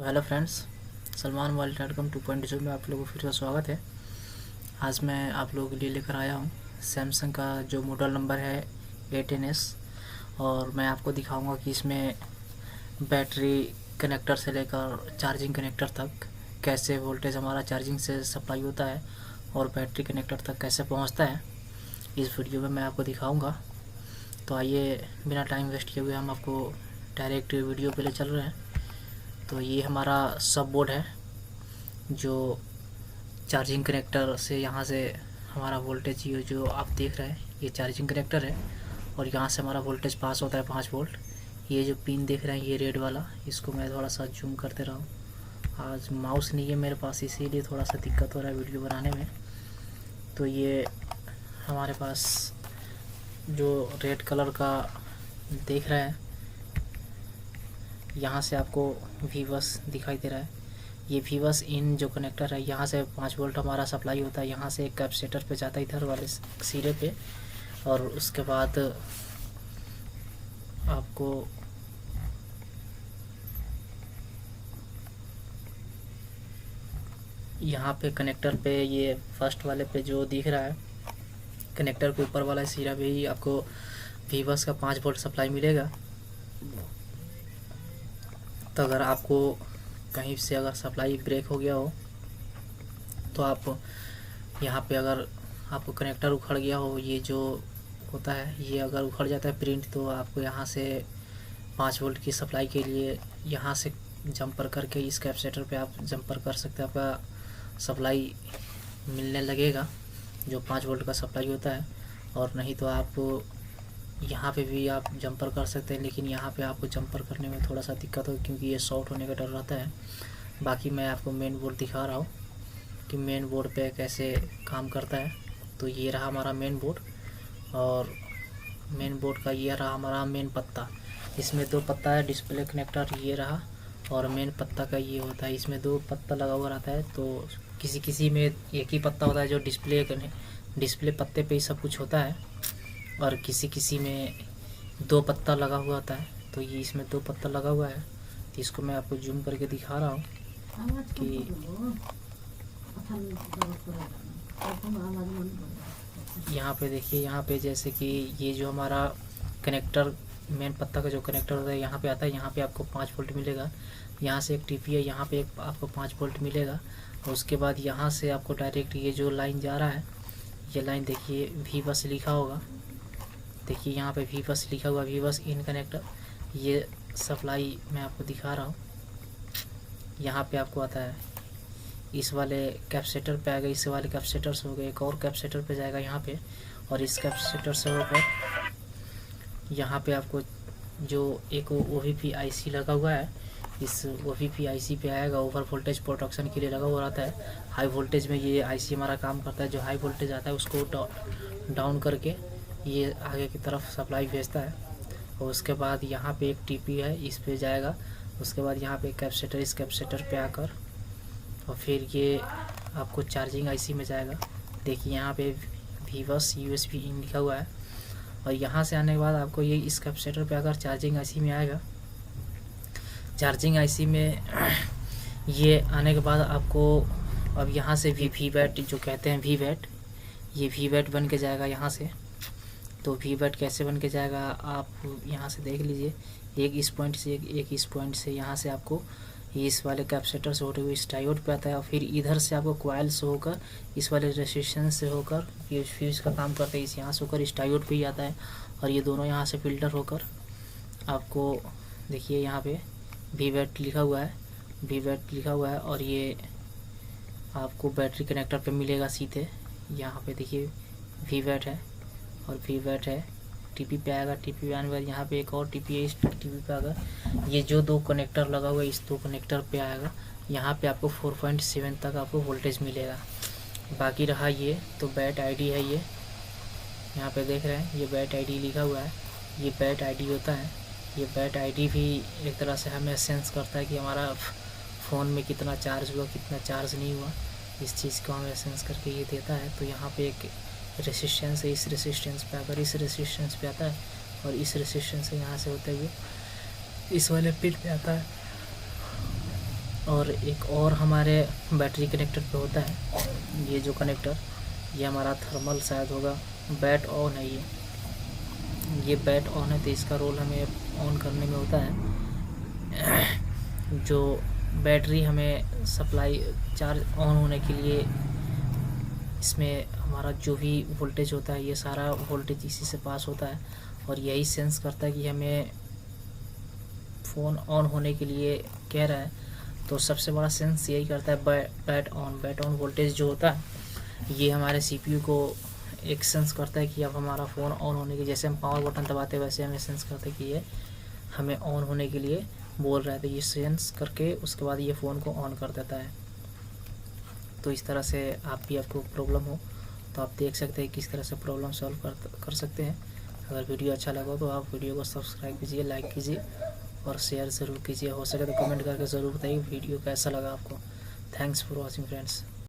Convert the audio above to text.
Hello friends, Salman mobile dot com 2.0 में आप लोगों को फिर से स्वागत है। आज मैं आप लोगों के लिए लेकर आया हूँ सैमसंग का जो मॉडल नंबर है A10s। और मैं आपको दिखाऊंगा कि इसमें बैटरी कनेक्टर से लेकर चार्जिंग कनेक्टर तक कैसे वोल्टेज हमारा चार्जिंग से सप्लाई होता है और बैटरी कनेक्टर तक कैसे पहुँचता है, इस वीडियो में मैं आपको दिखाऊँगा। तो आइए बिना टाइम वेस्ट किए हुए हम आपको डायरेक्ट वीडियो पे ले चल रहे हैं। तो ये हमारा सब बोर्ड है जो चार्जिंग कनेक्टर से यहाँ से हमारा वोल्टेज ये जो आप देख रहे हैं ये चार्जिंग कनेक्टर है और यहाँ से हमारा वोल्टेज पास होता है 5 वोल्ट। ये जो पिन देख रहे हैं ये रेड वाला, इसको मैं थोड़ा सा जूम करते रहा हूँ। आज माउस नहीं है मेरे पास, इसीलिए थोड़ा सा दिक्कत हो रहा है वीडियो बनाने में। तो ये हमारे पास जो रेड कलर का देख रहे हैं, यहाँ से आपको वीवस दिखाई दे रहा है। ये वीवस इन जो कनेक्टर है, यहाँ से 5 वोल्ट हमारा सप्लाई होता है। यहाँ से एक कैपेसिटर पे जाता है इधर वाले सिरे पे, और उसके बाद आपको यहाँ पे कनेक्टर पे ये फर्स्ट वाले पे जो दिख रहा है कनेक्टर के ऊपर वाला सिरा पे ही आपको वीवस का 5 वोल्ट सप्लाई मिलेगा। तो अगर आपको कहीं से अगर सप्लाई ब्रेक हो गया हो तो आप यहाँ पे अगर आपको कनेक्टर उखड़ गया हो, ये जो होता है ये अगर उखड़ जाता है प्रिंट, तो आपको यहाँ से 5 वोल्ट की सप्लाई के लिए यहाँ से जंपर करके इस कैपेसिटर पे आप जंपर कर सकते हैं, आपका सप्लाई मिलने लगेगा जो 5 वोल्ट का सप्लाई होता है। और नहीं तो आप यहाँ पे भी आप जंपर कर सकते हैं, लेकिन यहाँ पे आपको जंपर करने में थोड़ा सा दिक्कत हो क्योंकि ये शॉर्ट होने का डर रहता है। बाकी मैं आपको मेन बोर्ड दिखा रहा हूँ कि मेन बोर्ड पे कैसे काम करता है। तो ये रहा हमारा मेन बोर्ड, और मेन बोर्ड का ये रहा हमारा मेन पत्ता। इसमें 2 पत्ता है, डिस्प्ले कनेक्टर ये रहा, और मेन पत्ता का ये होता है, इसमें 2 पत्ता लगा हुआ रहता है। तो किसी में एक ही पत्ता होता है जो डिस्प्ले पत्ते पे ही सब कुछ होता है, और किसी में 2 पत्ता लगा हुआ होता है। तो ये इसमें 2 पत्ता लगा हुआ है। तो इसको मैं आपको जूम करके दिखा रहा हूँ कि यहाँ पे देखिए, यहाँ पे जैसे कि ये जो हमारा कनेक्टर मेन पत्ता का जो कनेक्टर होता है यहाँ पे आता है, यहाँ पे आपको 5 वोल्ट मिलेगा। यहाँ से एक टीपी है, यहाँ पे एक आपको 5 वोल्ट मिलेगा। और उसके बाद यहाँ से आपको डायरेक्ट ये जो लाइन जा रहा है, ये लाइन देखिए वीवस लिखा होगा, देखिए यहाँ पे वीवस लिखा हुआ, वीवस इन कनेक्टर। ये सप्लाई मैं आपको दिखा रहा हूँ, यहाँ पे आपको आता है इस वाले कैपेसिटर पे आएगा, इस वाले कैपेसिटर से होगा एक और कैपेसिटर पे जाएगा यहाँ पे, और इस कैपेसिटर से होकर यहाँ पे आपको जो एक OVP IC लगा हुआ है, इस OVP IC पे आएगा। ओवर वोल्टेज प्रोटेक्शन के लिए लगा हुआ रहता है। हाई वोल्टेज में ये IC हमारा काम करता है, जो हाई वोल्टेज आता है उसको डाउन करके ये आगे की तरफ सप्लाई भेजता है। और उसके बाद यहाँ पे एक टीपी है, इस पे जाएगा। उसके बाद यहाँ पे एक कैपेसिटर, इस कैपेसिटर पे आकर और फिर ये आपको चार्जिंग IC में जाएगा। देखिए यहाँ पे वीवस USB इन लिखा हुआ है, और यहाँ से आने के बाद आपको ये इस कैपेसिटर पे आकर चार्जिंग IC में आएगा। चार्जिंग IC में ये आने के बाद आपको अब यहाँ से VVAT जो कहते हैं VVAT, ये VVAT बन के जाएगा यहाँ से। तो VVAT कैसे बन के जाएगा आप यहाँ से देख लीजिए, एक इस पॉइंट से एक इस पॉइंट से, यहाँ से आपको इस वाले कैपेसिटर से होते हुए इस डायोड पे आता है, और फिर इधर से आपको कॉइल से होकर इस वाले रेजिस्टेंस से होकर ये फ्यूज़ का काम करते हैं, इस यहाँ से होकर इस डायोड पे ही आता है। और ये दोनों यहाँ से फिल्टर होकर आपको देखिए यहाँ पे VVAT लिखा हुआ है, VVAT लिखा हुआ है, और ये आपको बैटरी कनेक्टर पे मिलेगा सीधे। यहाँ पे देखिए VVAT है और VVAT है, टीपी पे आएगा। टीपी पे आने के बाद यहाँ पे एक और टीपी है, इस टीपी पे आएगा। ये जो 2 कनेक्टर लगा हुआ है इस 2 कनेक्टर पे आएगा। यहाँ पे आपको 4.7 तक आपको वोल्टेज मिलेगा। बाकी रहा ये तो बैट ID है, ये यहाँ पे देख रहे हैं ये बैट ID लिखा हुआ है, ये बैट ID होता है। ये बैट ID भी एक तरह से हमें सेंस करता है कि हमारा फ़ोन में कितना चार्ज हुआ कितना चार्ज नहीं हुआ, इस चीज़ को हमें सेंस करके ये देता है। तो यहाँ पे एक रेसिस्टेंस है, इस रेसिस्टेंस पे अगर इस रेसिस्टेंस पे आता है, और इस रेसिस्टेंस से यहाँ से होते हुए इस वाले पिन पे आता है। और एक और हमारे बैटरी कनेक्टर पे होता है ये जो कनेक्टर, ये हमारा थर्मल शायद होगा, बैट ऑन है ये बैट ऑन है, तो इसका रोल हमें ऑन करने में होता है। जो बैटरी हमें सप्लाई चार्ज ऑन होने के लिए, इसमें हमारा जो भी वोल्टेज होता है ये सारा वोल्टेज इसी से पास होता है और यही सेंस करता है कि हमें फ़ोन ऑन होने के लिए कह रहा है। तो सबसे बड़ा सेंस यही करता है बैट ऑन वोल्टेज जो होता है ये हमारे सीपीयू को एक सेंस करता है कि अब हमारा फ़ोन ऑन होने के, जैसे हम पावर बटन दबाते हैं वैसे हमें सेंस करता है कि ये हमें ऑन होने के लिए बोल रहा है। तो ये सेंस करके उसके बाद ये फ़ोन को ऑन कर देता है। तो इस तरह से आप भी, आपको प्रॉब्लम हो तो आप देख सकते हैं किस तरह से प्रॉब्लम सॉल्व कर सकते हैं। अगर वीडियो अच्छा लगा तो आप वीडियो को सब्सक्राइब कीजिए, लाइक कीजिए और शेयर ज़रूर कीजिए। हो सके तो कमेंट करके ज़रूर बताइए वीडियो कैसा लगा आपको। Thanks for watching friends.